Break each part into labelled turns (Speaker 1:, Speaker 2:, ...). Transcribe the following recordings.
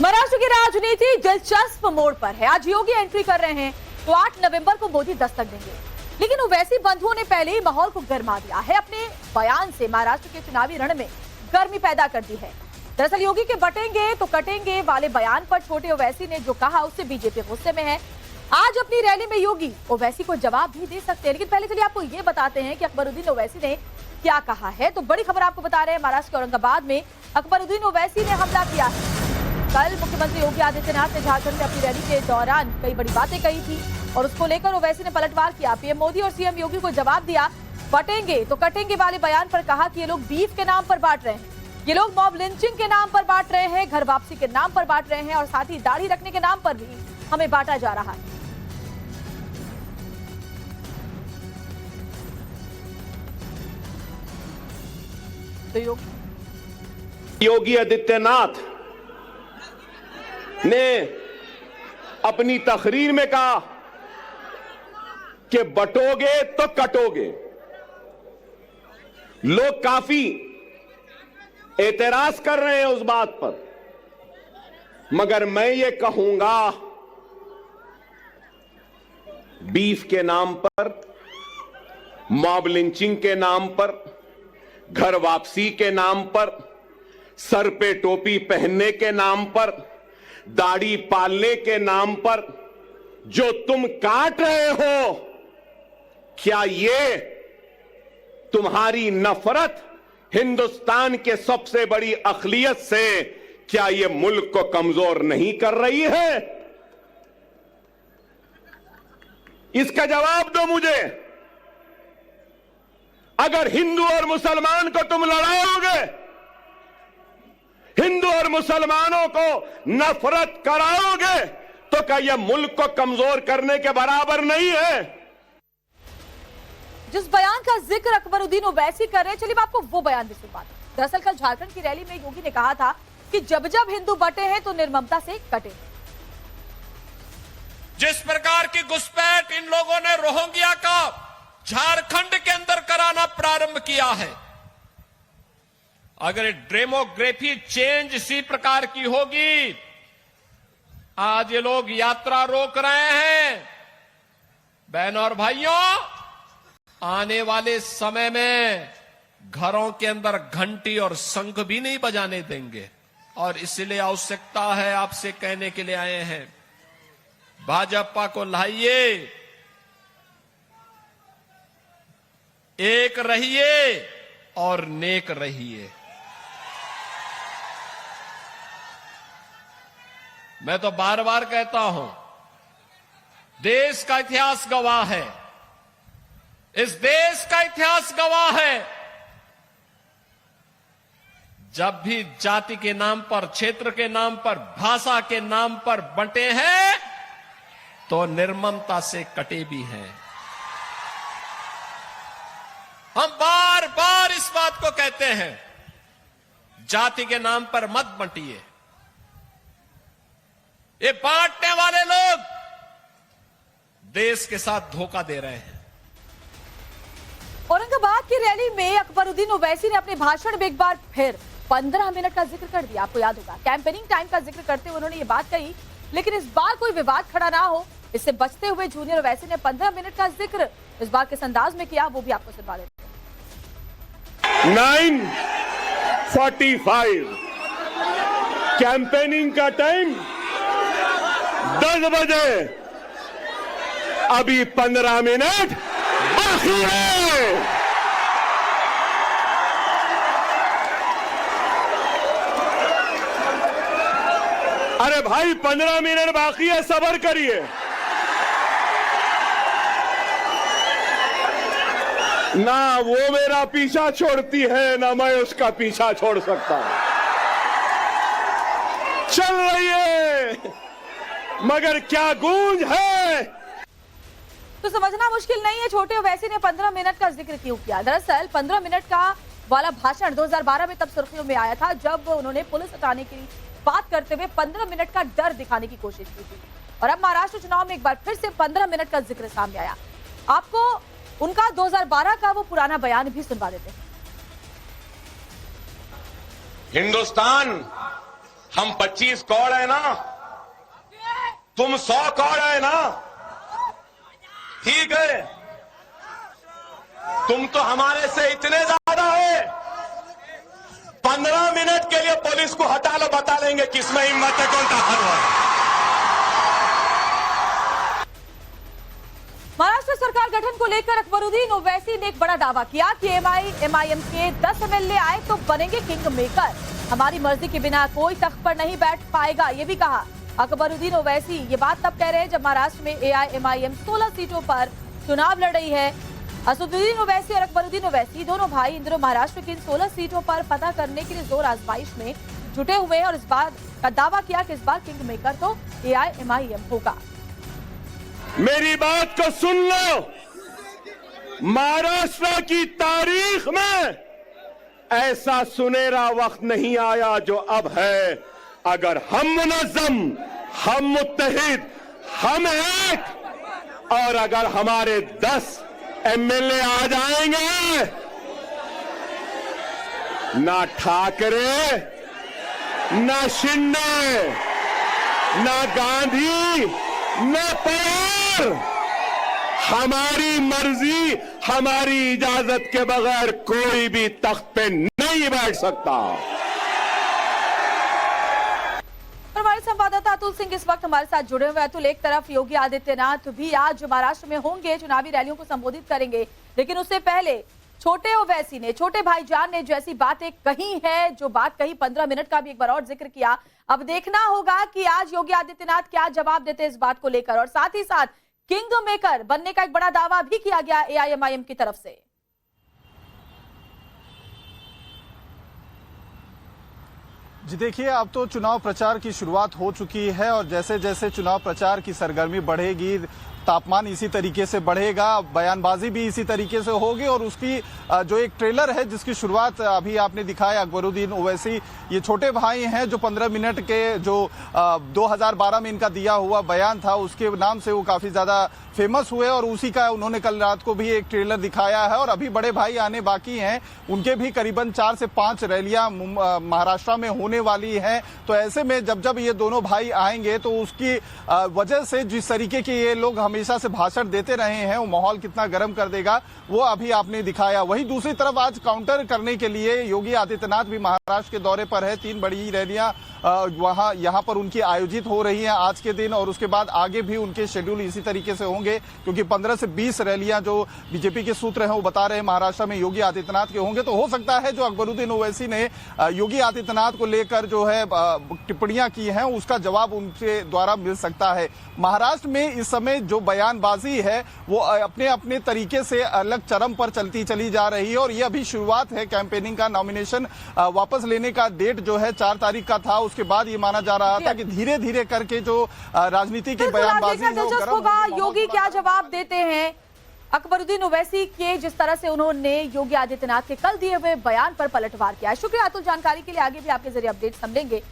Speaker 1: महाराष्ट्र की राजनीति दिलचस्प मोड़ पर है। आज योगी एंट्री कर रहे हैं तो 8 नवंबर को मोदी दस्तक देंगे, लेकिन ओवैसी बंधुओं ने पहले ही माहौल को गर्मा दिया है। अपने बयान से महाराष्ट्र के चुनावी रण में गर्मी पैदा कर दी है। दरअसल योगी के बटेंगे तो कटेंगे वाले बयान पर छोटे ओवैसी ने जो कहा उससे बीजेपी गुस्से में है। आज अपनी रैली में योगी ओवैसी को जवाब भी दे सकते हैं, लेकिन पहले चलिए आपको ये बताते हैं कि अकबरुद्दीन ओवैसी ने क्या कहा है। तो बड़ी खबर आपको बता रहे हैं, महाराष्ट्र के औरंगाबाद में अकबरुद्दीन ओवैसी ने हमला किया है। कल मुख्यमंत्री योगी आदित्यनाथ ने झारखंड में अपनी रैली के दौरान कई बड़ी बातें कही थी और उसको लेकर ओवैसी ने पलटवार किया। पीएम मोदी और सीएम योगी को जवाब दिया। बटेंगे तो कटेंगे वाले बयान पर कहा कि ये लोग बीफ के नाम पर बांट रहे हैं, ये लोग मॉब लिंचिंग के नाम पर बांट रहे हैं, घर वापसी के नाम पर बांट रहे हैं और साथ ही दाढ़ी रखने के नाम पर भी हमें बांटा जा रहा है। तो
Speaker 2: योगी आदित्यनाथ ने अपनी तकरीर में कहा कि बटोगे तो कटोगे। लोग काफी एतराज कर रहे हैं उस बात पर, मगर मैं ये कहूंगा, बीफ के नाम पर, मॉब लिंचिंग के नाम पर, घर वापसी के नाम पर, सर पे टोपी पहनने के नाम पर, दाढ़ी पालने के नाम पर जो तुम काट रहे हो, क्या ये तुम्हारी नफरत हिंदुस्तान के सबसे बड़ी अक़लियत से, क्या ये मुल्क को कमजोर नहीं कर रही है? इसका जवाब दो मुझे। अगर हिंदू और मुसलमान को तुम लड़ाओगे, हिंदू और मुसलमानों को नफरत कराओगे, तो क्या यह मुल्क को कमजोर करने के बराबर नहीं है?
Speaker 1: जिस बयान का जिक्र अकबरुद्दीन ओवैसी कर रहे हैं, चलिए मैं आपको वो बयान भी सुनवा दूं। दरअसल कल झारखंड की रैली में योगी ने कहा था कि जब जब हिंदू बटे हैं तो निर्ममता से कटे।
Speaker 3: जिस प्रकार की घुसपैठ इन लोगों ने रोहिंग्या का झारखंड के अंदर कराना प्रारंभ किया है, अगर डेमोग्राफी चेंज इसी प्रकार की होगी, आज ये लोग यात्रा रोक रहे हैं। बहनों और भाइयों, आने वाले समय में घरों के अंदर घंटी और शंख भी नहीं बजाने देंगे और इसलिए आवश्यकता है, आपसे कहने के लिए आए हैं, भाजपा को लाइए, एक रहिए और नेक रहिए। मैं तो बार बार कहता हूं, देश का इतिहास गवाह है, इस देश का इतिहास गवाह है, जब भी जाति के नाम पर, क्षेत्र के नाम पर, भाषा के नाम पर बंटे हैं तो निर्ममता से कटे भी हैं। हम बार बार इस बात को कहते हैं, जाति के नाम पर मत बंटिए। ये बांटने वाले लोग देश के साथ धोखा दे रहे हैं।
Speaker 1: औरंगाबाद की रैली में अकबरुद्दीन ओवैसी ने अपने भाषण में एक बार फिर 15 मिनट का जिक्र कर दिया। आपको याद होगा, कैंपेनिंग टाइम का जिक्र करते हुए उन्होंने ये बात कही, लेकिन इस बार कोई विवाद खड़ा ना हो, इससे बचते हुए जूनियर ओवैसी ने 15 मिनट का जिक्र इस बार किस अंदाज में किया, वो भी आपको सुनवा देते हैं।
Speaker 2: 9:45 कैंपेनिंग का टाइम 10 बजे, अभी 15 मिनट बाकी है। अरे भाई 15 मिनट बाकी है, सब्र करिए। ना वो मेरा पीछा छोड़ती है, ना मैं उसका पीछा छोड़ सकता। चल रही है, मगर क्या गूंज है।
Speaker 1: तो समझना मुश्किल नहीं है छोटे ओवैसी ने 15 मिनट का जिक्र क्यों किया। दरअसल 15 मिनट का वाला भाषण 2012 में तब सुर्खियों में आया था, जब उन्होंने पुलिस हटाने की बात करते हुए 15 मिनट का डर दिखाने की कोशिश की थी। और अब महाराष्ट्र चुनाव में एक बार फिर से 15 मिनट का जिक्र सामने आया। आपको उनका 2012 का वो पुराना बयान भी सुनवा देते हैं।
Speaker 2: हिंदुस्तान हम 25 कौड़ है ना, तुम 100 कौड़ है ना, ठीक है। तुम तो हमारे से इतने ज्यादा है, 15 मिनट के लिए पुलिस को हटा लो, बता लेंगे किसमें हिम्मत है, कौन ताकतवर है।
Speaker 1: महाराष्ट्र सरकार गठन को लेकर अकबरुद्दीन ओवैसी ने एक बड़ा दावा किया कि एमआईएम के 10 एमएलए आए तो बनेंगे किंग मेकर, हमारी मर्जी के बिना कोई तख्त पर नहीं बैठ पाएगा, ये भी कहा। अकबरुद्दीन ओवैसी ये बात तब कह रहे हैं जब महाराष्ट्र में एआईएमआईएम 16 सीटों पर चुनाव लड़ रही है। असदुद्दीन ओवैसी और अकबरुद्दीन ओवैसी दोनों भाई इन दिनों महाराष्ट्र की इन 16 सीटों पर पता करने के लिए जोर आजमाइश में जुटे हुए हैं और इस बार का दावा किया कि इस बार किंग मेकर तो एआईएमआईएम होगा।
Speaker 2: मेरी बात को सुन लो, महाराष्ट्र की तारीख में ऐसा सुनहरा वक्त नहीं आया जो अब है। अगर हम मुनज़्ज़म, हम मुत्तहिद, हम एक, और अगर हमारे 10 एमएलए आ जाएंगे, ना ठाकरे, ना शिंदे, ना गांधी, ना पवार, हमारी मर्जी, हमारी इजाजत के बगैर कोई भी तख्त पे नहीं बैठ सकता।
Speaker 1: हमारे संवाददाता अतुल सिंह इस वक्त हमारे साथ जुड़े हुए हैं। अतुल, एक तरफ योगी आदित्यनाथ भी आज महाराष्ट्र में होंगे, चुनावी रैलियों को संबोधित करेंगे, लेकिन उससे पहले छोटे ओवैसी ने, छोटे भाईजान ने जैसी बातें कही है, जो बात कही 15 मिनट का भी एक बार और जिक्र किया। अब देखना होगा कि आज योगी आदित्यनाथ क्या जवाब देते हैं इस बात को लेकर, और साथ ही साथ किंग मेकर बनने का एक बड़ा दावा भी किया गया एआईएमआईएम की तरफ से।
Speaker 4: जी देखिए, अब तो चुनाव प्रचार की शुरुआत हो चुकी है और जैसे जैसे चुनाव प्रचार की सरगर्मी बढ़ेगी, तापमान इसी तरीके से बढ़ेगा, बयानबाजी भी इसी तरीके से होगी और उसकी जो एक ट्रेलर है जिसकी शुरुआत अभी आपने दिखाया, अकबरुद्दीन ओवैसी ये छोटे भाई हैं जो 15 मिनट के जो 2012 में इनका दिया हुआ बयान था उसके नाम से वो काफी ज्यादा फेमस हुए और उसी का उन्होंने कल रात को भी एक ट्रेलर दिखाया है और अभी बड़े भाई आने बाकी हैं, उनके भी करीबन 4 से 5 रैलियां महाराष्ट्र में होने वाली हैं। तो ऐसे में जब जब ये दोनों भाई आएंगे तो उसकी वजह से जिस तरीके के ये लोग हमेशा से भाषण देते रहे हैं वो माहौल कितना गर्म कर देगा वो अभी आपने दिखाया। वहीं दूसरी तरफ आज काउंटर करने के लिए योगी आदित्यनाथ भी महाराष्ट्र के दौरे पर है। 3 बड़ी रैलियां यहाँ पर उनकी आयोजित हो रही हैं आज के दिन और उसके बाद आगे भी उनके शेड्यूल इसी तरीके से होंगे क्योंकि 15 से 20 रैलियां जो बीजेपी के सूत्र हैं वो बता रहे हैं महाराष्ट्र में योगी आदित्यनाथ के होंगे। तो हो सकता है जो अकबरुद्दीन ओवैसी ने योगी आदित्यनाथ को लेकर जो है टिप्पणियां की हैं उसका जवाब उनके द्वारा मिल सकता है। महाराष्ट्र में इस समय जो बयानबाजी है वो अपने अपने तरीके से अलग चरम पर चलती चली जा रही है और ये अभी शुरुआत है कैंपेनिंग का। नॉमिनेशन वापस लेने का डेट जो है 4 तारीख का था, उसके बाद ये माना जा रहा था कि धीरे धीरे करके जो राजनीति की बयानबाजी है
Speaker 1: दिलचस्प होगा योगी क्या जवाब देते हैं अकबरुद्दीन ओवैसी के, जिस तरह से उन्होंने योगी आदित्यनाथ के कल दिए हुए बयान पर पलटवार किया। शुक्रिया अतुल, जानकारी के लिए आगे भी आपके जरिए अपडेट हम लेंगे।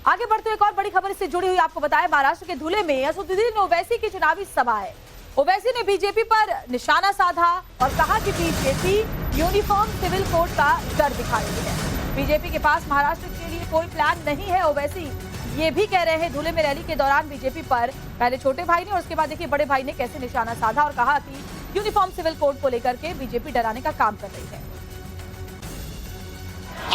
Speaker 1: आगे बढ़ते एक और बड़ी खबर इससे जुड़ी हुई आपको बताया, महाराष्ट्र के धुले में असदुद्दीन ओवैसी की चुनावी सभा है। ओवैसी ने बीजेपी पर निशाना साधा और कहा कि बीजेपी यूनिफॉर्म सिविल कोड का डर दिखा रही है। बीजेपी के पास महाराष्ट्र के लिए कोई प्लान नहीं है। ओवैसी ये भी कह रहे हैं धुले में रैली के दौरान बीजेपी पर पहले छोटे भाई ने और उसके बाद देखिए बड़े भाई ने कैसे निशाना साधा और कहा कि यूनिफॉर्म सिविल कोड को लेकर के बीजेपी डराने का काम कर रही है।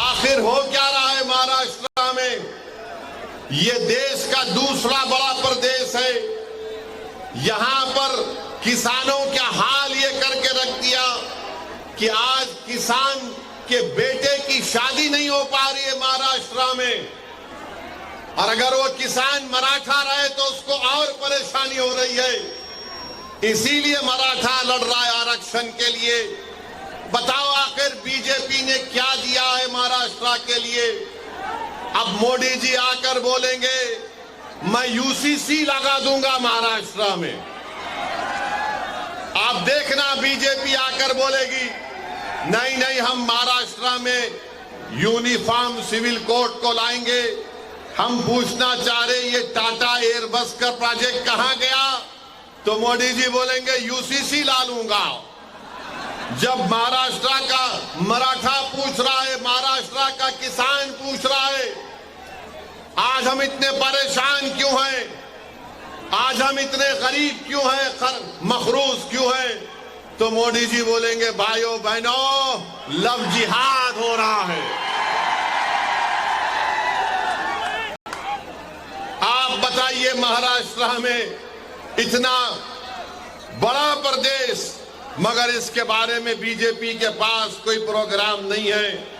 Speaker 5: आखिर हो क्या रहा है महाराष्ट्र में? ये देश का दूसरा बड़ा प्रदेश है, यहां पर किसानों का हाल ये करके रख दिया कि आज किसान के बेटे की शादी नहीं हो पा रही है महाराष्ट्र में, और अगर वो किसान मराठा रहे तो उसको और परेशानी हो रही है। इसीलिए मराठा लड़ रहा है आरक्षण के लिए। बताओ आखिर बीजेपी ने क्या दिया है महाराष्ट्र के लिए? अब मोदी जी आकर बोलेंगे मैं यूसीसी लगा दूंगा महाराष्ट्र में। आप देखना बीजेपी आकर बोलेगी नहीं नहीं हम महाराष्ट्र में यूनिफॉर्म सिविल कोड को लाएंगे। हम पूछना चाह रहे ये टाटा एयरबस का प्रोजेक्ट कहां गया? तो मोदी जी बोलेंगे यूसीसी ला लूंगा। जब महाराष्ट्र का मराठा पूछ रहा है, महाराष्ट्र का किसान पूछ रहा है, आज हम इतने परेशान क्यों हैं? आज हम इतने गरीब क्यों हैं, मखरूज क्यों हैं? तो मोदी जी बोलेंगे, भाइयों बहनों, लव जिहाद हो रहा है। आप बताइए, महाराष्ट्र में इतना बड़ा प्रदेश, मगर इसके बारे में बीजेपी के पास कोई प्रोग्राम नहीं है।